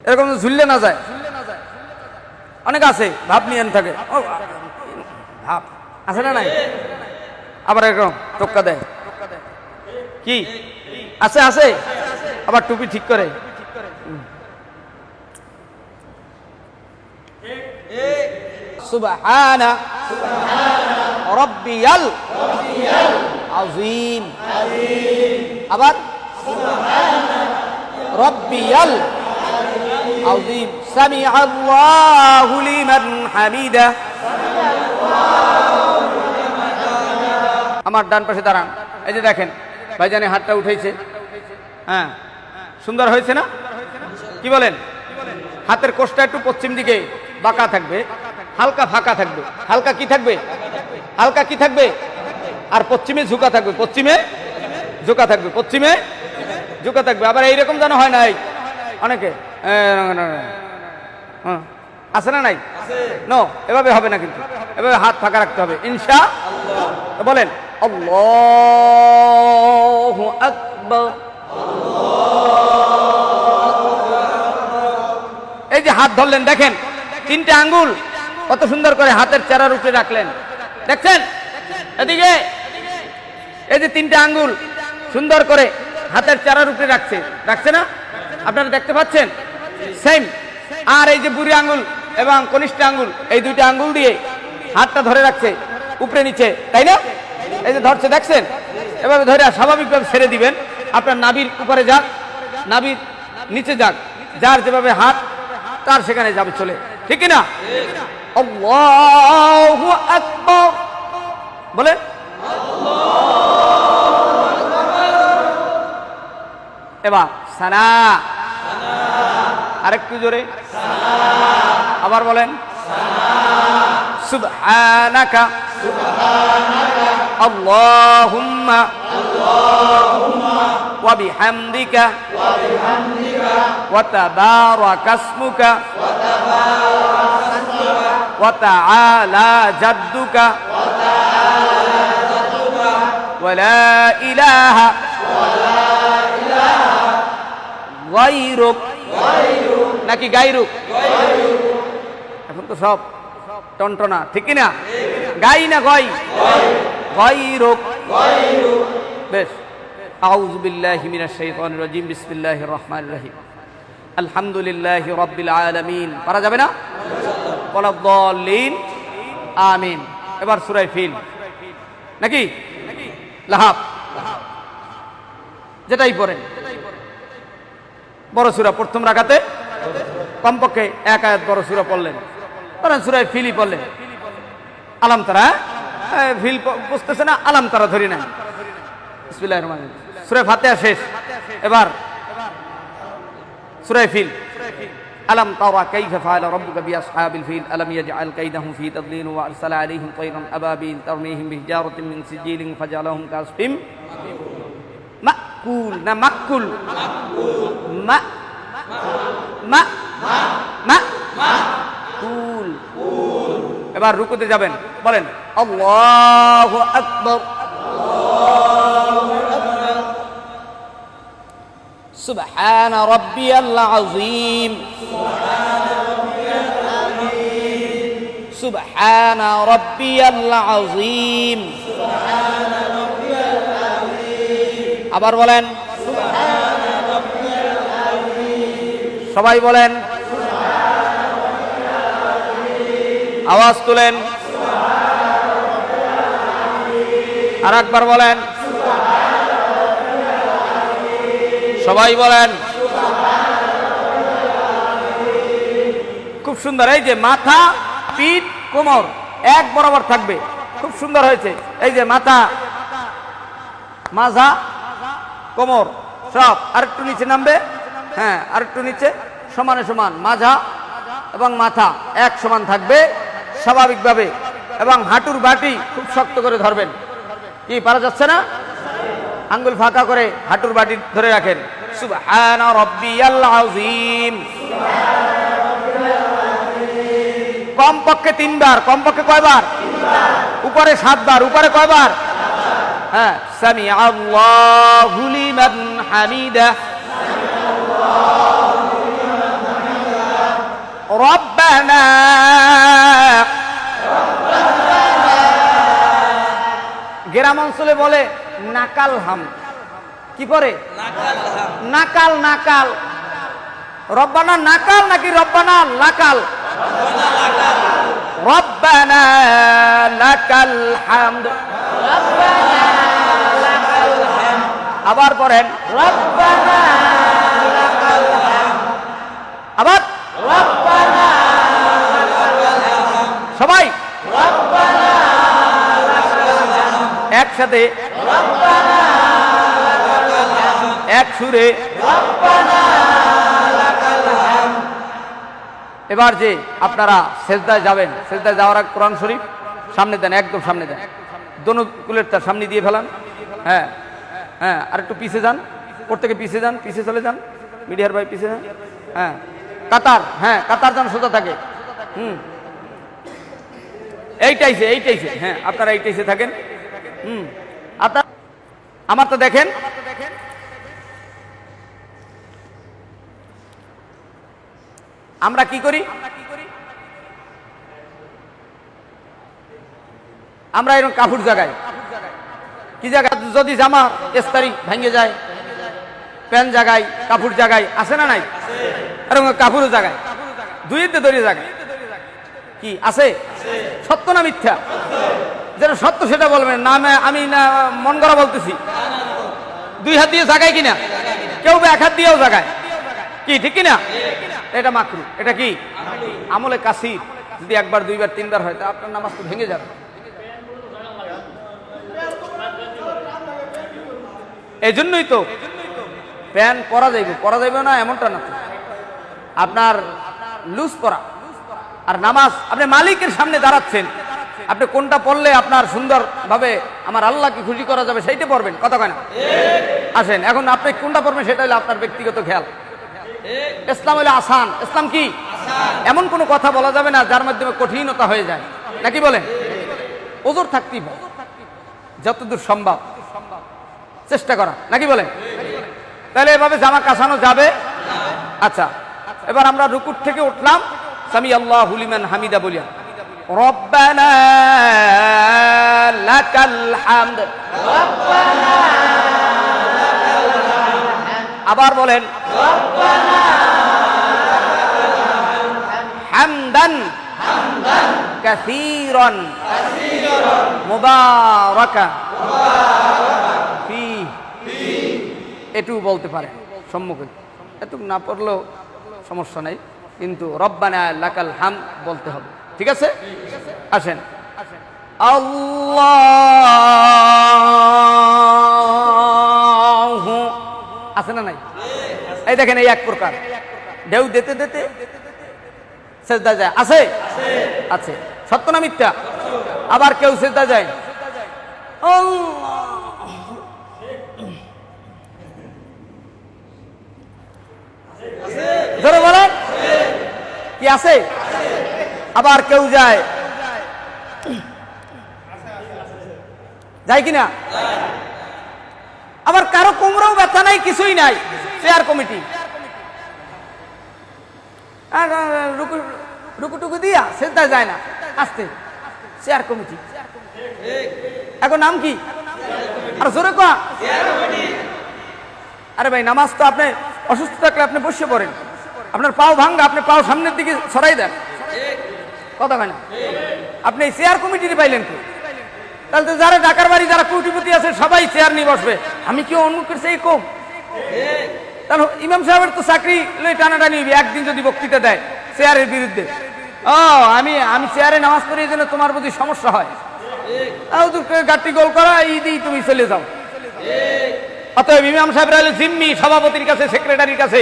এরকম ঝুললে না যায়। অনেক আছে ভাব নিয়ে থাকে, ভাব আছে না নাই? আবার এরকম টোক্কা দেয়, কি আছে আছে, আবার টুপি ঠিক করে। সুবহানা রাব্বিয়াল আযীম, আবার সুবহানা রাব্বিয়াল আযীম, সামিআল্লাহু লিমান হামিদা। আমার ডান পাশে দাঁড়ান, এই যে দেখেন ভাইজানে হাতটা উঠাইছে, হ্যাঁ সুন্দর হয়েছে না? কি বলেন? হাতের কোষটা একটু পশ্চিম দিকে বাঁকা থাকবে, হালকা ফাঁকা থাকবে, হালকা কি থাকবে, হালকা কি থাকবে, আর পশ্চিমে ঝুঁকা থাকবে, পশ্চিমে ঝুঁকা থাকবে, পশ্চিমে ঝুঁকা থাকবে। আবার এইরকম যেন হয় নাই অনেকে, আছে না নাই? নো, এভাবে হবে না, কিন্তু এভাবে হাত ফাঁকা রাখতে হবে ইনশাআল্লাহ। বলেন আল্লাহু আকবার। এই যে হাত ধরলেন, দেখেন তিনটে আঙ্গুল কত সুন্দর করে হাতের চেরার উপরে রাখলেন, দেখছেন? এদিকে এই যে তিনটে আঙ্গুল সুন্দর করে হাতের চেরার উপরে রাখছে না? আপনারা দেখতে পাচ্ছেন? সেম। আর এই যে বুড়ি আঙ্গুল এবং কনিষ্ঠ আঙ্গুল, এই দুইটা আঙ্গুল দিয়ে হাতটা ধরে রাখছে উপরে নিচে, তাই না? এই যে ধরছে, দেখছেন? এভাবে ধরে স্বাভাবিকভাবে ছেড়ে দিবেন। আপনার নাভির উপরে যাক, নাভির নিচে যাক, যার যেভাবে হাত তার সেখানে যাবে চলে, ঠিক না? আল্লাহু আকবার বলে, এবার সানা, আরেকটু জোরে, আবার বলেন সুবহানাকা আল্লাহুম্মা ওয়া বিহামদিকা ওয়া তাবারাকা ইসমুকা ওয়া তাআলা জাদ্দুকা ওয়া লা ইলাহা গায়রুক, নাকি গায়রুক? এখন তো সব টনটনা, ঠিক না? গাই না গয়? গায়রুক। বেশ। আউযু বিল্লাহি মিনাশ শাইতানির রাজিম, বিসমিল্লাহির রহমানির রহিম, আলহামদুলিল্লাহি রাব্বিল আলামিন। পারা যাবে না? ওয়ালাদ-দাল্লিন, আমিন। এবার সূরা ফিল, নাকি লাহাব, যেটাই পড়েন বড় সূরা, প্রথম রাকাতে কমপক্ষে এক আয়াত বড় সূরা পড়লেন, ধরেন সূরা ফিলই পড়লেন, আলাম তারা, ফিল বুঝতেছে না, আলাম তারা ধরি না। বিসমিল্লাহির রহমানির রহিম, সূরা ফাতিহা শেষ, এবার সূরা ফিল। আলাম তারা কাইফা ফাআলা রাব্বুকা বিআসহাবিল ফিল আলাম ইয়াজআল কাইদাহুম ফি তাদলিল ওয়া আরসালা আলাইহিম তায়রান আবাবিল তারমিহিম বিহিজারাতিন মিন সিজিলিন ফাজআলাহুম কাসফিম মাকুল, না মাকুল, মা মা মা কুল। এবার রুকুতে যাবেন, বলেন আল্লাহু আকবার। সুবহানা রাব্বিয়াল আযীম, সুবহানা রাব্বিয়াল আযীম। আবার বলেন, সবাই বলেন, আওয়াজ তুলেন, আর একবার বলেন, সবাই বলেন। খুব সুন্দর। এই যে মাথা, পিঠ, কোমর এক বরাবর থাকবে, খুব সুন্দর হয়েছে। এই যে মাথা, মাজা, কোমর সব আরেকটু নিচে নামবে, হ্যাঁ আরেকটু নিচে, সমানে সমান মাজা এবং মাথা এক সমান থাকবে স্বাভাবিকভাবে, এবং হাঁটুর বাটি খুব শক্ত করে ধরবেন। কি পারা যাচ্ছে না? আঙ্গুল ফাঁকা করে হাঁটুর বাটি ধরে রাখেন। সুবহানা রাব্বিয়াল আযীম, কমপক্ষে 3 বার। কমপক্ষে কয়বার? উপরে 7 বার। উপরে কয়বার? হ্যাঁ, সামিআল্লাহু লিমান হামিদা। রব্বানা গ্রাম অঞ্চলে বলে নাকাল হাম, কি করে নাকাল নাকাল। রব্বানা নাকাল নাকি রব্বানা লাকাল? রব্বানা লাকাল হামদ। আবার পড়েন রব্বানা লাকাল হামদ। আবার রব্বানা লাকাল হামদ। সবাই রব্বানা লাকাল হামদ একসাথে রব্বানা লাকাল হামদ এক সুরে রব্বানা লাকাল হামদ। এবার যে আপনারা সেজদায় যাবেন, সেজদায় যাওয়ার আগে কোরআন শরীফ সামনে দেন, একদম সামনে দেন, দোনো কুলের তার সামনে দিয়ে ফেলান। হ্যাঁ হ্যাঁ, আর একটু পিছিয়ে যান, প্রত্যেকে পিছিয়ে যান, পিছিয়ে চলে যান, মিডিয়ার ভাই পিছিয়ে যান। হ্যাঁ কাতার, হ্যাঁ কাতার যেন সোজা থাকে। এইটাইছে এইটাইছে, হ্যাঁ আপনারা এইটাইছে থাকেন। আপনার আমার তো দেখেন, আমরা কি করি, আমরা এরকম কাপড় জাগাই, কি জায়গা যদি জামা এস্তারি ভেঙে যায়, প্যান্ট জাগাই, কাপড় জাগাই, আছে না নাই? এরকম কাপড়ও জাগাই, দুইতে ধরে জাগাই, কি আছে? সত্য না মিথ্যা? যেটা সত্য সেটা বলবেন না, আমি না মন করা বলতেছি। দুই হাত দিয়ে জাগাই কিনা, কেউ এক হাত দিয়েও জাগায়, কি ঠিক কিনা? এটা মাকরু, এটা কি আমলে কাসির। যদি একবার দুইবার তিনবার হয় তা আপনার নামাজ তো ভেঙে যাবে। এই জন্যই তো প্যান্ট পরা যাইবে না এমনটা না, আপনার লুজ পরা। আর নামাজ আপনি মালিকের সামনে দাঁড়াচ্ছেন, আপনি কোনটা পড়লে আপনার সুন্দর ভাবে আমার আল্লাহকে খুশি করা যাবে সেইটা পড়বেন, কথা কয় না? আসেন এখন আপনি কোনটা পড়বেন সেটা হলো আপনার ব্যক্তিগত খেয়াল। ইসলাম হলো আসান। ইসলাম কি? এমন কোনো কথা বলা যাবে না যার মাধ্যমে কঠিনতা হয়ে যায়, নাকি বলেন? ওজোর থাকতেই হবে, যতদূর সম্ভব চেষ্টা করা, নাকি বলেন? তাহলে এভাবে জামা কাছানো যাবে। আচ্ছা, এবার আমরা রুকুর থেকে উঠলাম, সামি আল্লাহু লিমান হামিদা বলিয়া রব্বানা লাকাল হামদ। আবার বলেন হামদান কাসীরান মুবারাকান ফীহি। এটুকু বলতে পারে সম্মুখে, এটুকু না পড়লেও সমস্যা নাই, কিন্তু রব্বানা লাকাল হামদ বলতে হবে, ঠিক আছে? আসেন আল্লাহু, আছে না নাই? এই দেখেন এই এক প্রকার ঢেউ দিতে দিতে সেজদা যায়, আছে আছে, সত্য না মিথ্যা? আবার কেউ সেজদা যায় ধরে বলেন কি আছে? আবার কেউ যায়, যায় কিনা? আবার কারো কোমরেও ব্যথা নাই, কিছুই নাই, চেয়ার কমিটি রুকুটুকু দিয়া সেজদা যায় না, আসতে চেয়ার কমিটি। এখন নাম কি? আর জোরে কয়া। আরে ভাই নামাজ তো আপনি অসুস্থ থাকলে আপনি বসে পড়েন, আপনার পাও ভাঙ্গা, আপনি পাও সামনের দিকে ছড়াই দেন, কথা হয় না? আপনি চেয়ার কমিটি পাইলেন কি? তাহলে তো যারা ঢাকার বাড়ি যারা কোটিপতি আছে সবাই চেয়ার নিয়ে বসবে, আমি কি অন্যকের সেই কম? তাহলে ইমাম সাহেবের তো চাকরি লই টানাটানি হইবে, একদিন যদি বক্তৃতা দেয় চেয়ারের বিরুদ্ধে, ও আমি আমি চেয়ারে নামাজ পড়ি এই জন্য তোমার প্রতি সমস্যা হয়, গাড়ি গোল করা এই দিয়ে তুমি চলে যাও। অতএব ইমাম সাহেবরা হলো জিম্মি সভাপতির কাছে, সেক্রেটারির কাছে,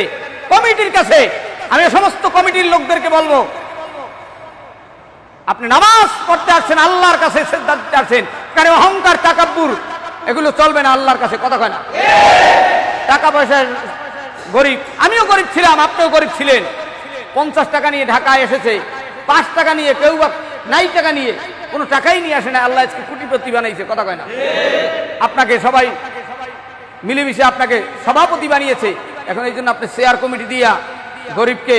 কমিটির কাছে। আমি সমস্ত কমিটির লোকদেরকে বলবো, আপনি নামাজ পড়তে আসছেন, আল্লাহর কাছে সিজদা দিতে আসছেন, কারণ অহংকার তাকাব্বুর এগুলো চলবে না আল্লাহর কাছে, কথা কয় না? টাকা পয়সা গরিব, আমিও গরিব ছিলাম, আপনিও গরিব ছিলেন। 50 টাকা নিয়ে ঢাকায় এসেছে, 5 টাকা নিয়ে, কেউ বা নাই টাকা নিয়ে, কোনো টাকাই নিয়ে আসে না, আল্লাহ আজকে কোটিপতি বানাইছে, কথা কয় না? আপনাকে সবাই মিলেমিশে আপনাকে সভাপতি বানিয়েছে, এখন এই জন্য আপনি চেয়ার কমিটি দিয়া গরিবকে